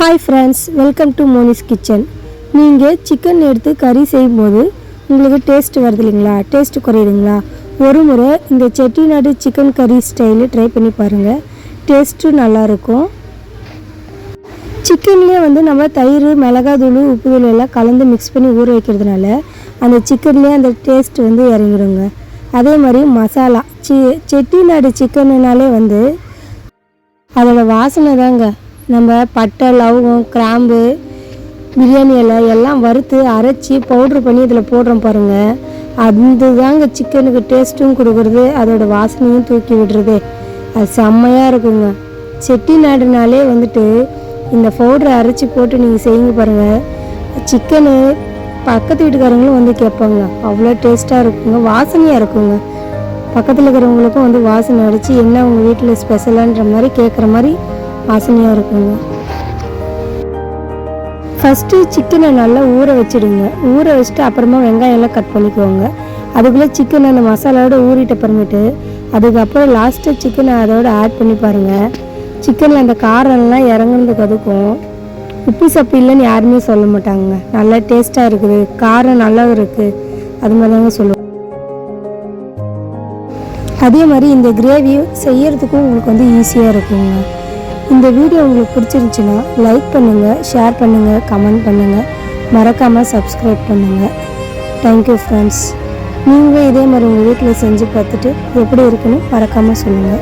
Hi friends, welcome to Moni's kitchen. நீங்கள் chicken எடுத்து கறி செய்யும்போது உங்களுக்கு டேஸ்ட் வருது இல்லைங்களா, டேஸ்ட் குறையுதுங்களா? ஒரு முறை இந்த செட்டிநாடு சிக்கன் கறி ஸ்டைலு ட்ரை பண்ணி பாருங்கள். டேஸ்ட்டு நல்லாயிருக்கும். சிக்கன்லேயே நம்ம தயிர், மிளகாத்தூள், உப்புத்தூள் எல்லாம் கலந்து மிக்ஸ் பண்ணி ஊற வைக்கிறதுனால அந்த சிக்கன்லேயே அந்த டேஸ்ட் இறங்கிடுங்க. அதே மாதிரி மசாலா செட்டிநாடு சிக்கனுனாலே அதோட வாசனை தாங்க. நம்ம பட்டை, லவங்கம், கிராம்பு, பிரியாணி இலை எல்லாம் வறுத்து அரைச்சி பவுட்ரு பண்ணி இதில் போடுறோம் பாருங்கள். அது தாங்க சிக்கனுக்கு டேஸ்ட்டும் கொடுக்குறது, அதோட வாசனையும் தூக்கி விடுறது. அது செம்மையாக இருக்குங்க. செட்டிநாடுனாலே இந்த பவுட்ரை அரைச்சி போட்டு நீங்கள் செய்யுங்க பாருங்கள். சிக்கனு பக்கத்து வீட்டுக்காரங்களும் கேட்பாங்க. அவ்வளோ டேஸ்ட்டாக இருக்குங்க, வாசனையாக இருக்குங்க. பக்கத்தில் இருக்கிறவங்களுக்கும் வாசனை அடித்து என்ன உங்கள் வீட்டில் ஸ்பெஷலான்ற மாதிரி கேட்குற மாதிரி வாசனையாக இருக்குங்க. ஃபஸ்ட்டு சிக்கனை நல்லா ஊற வச்சுடுங்க. ஊற வச்சுட்டு அப்புறமா வெங்காயம் எல்லாம் கட் பண்ணிக்குவோங்க. அதுக்குள்ளே சிக்கனை அந்த மசாலாவோட ஊறிட்ட அப்புறமேட்டு அதுக்கப்புறம் லாஸ்ட்டு சிக்கனை அதோட ஆட் பண்ணி பாருங்கள். சிக்கனில் அந்த காரம்லாம் இறங்குறதுக்கு அதுக்கும் உப்பு சப்பு இல்லைன்னு யாருமே சொல்ல மாட்டாங்க. நல்லா டேஸ்ட்டாக இருக்குது, காரம் நல்லா இருக்குது, அது மாதிரி தாங்க சொல்லுவோம். அதே மாதிரி இந்த கிரேவி செய்யறதுக்கும் உங்களுக்கு ஈஸியாக இருக்குங்க. இந்த வீடியோ உங்களுக்கு பிடிச்சிருந்துச்சுன்னா லைக் பண்ணுங்கள், ஷேர் பண்ணுங்கள், கமெண்ட் பண்ணுங்கள், மறக்காமல் சப்ஸ்கிரைப் பண்ணுங்கள். Thank you friends. நீங்களும் இதே மாதிரி உங்கள் வீட்டில் செஞ்சு பார்த்துட்டு எப்படி இருக்குன்னு மறக்காமல் சொல்லுங்கள்.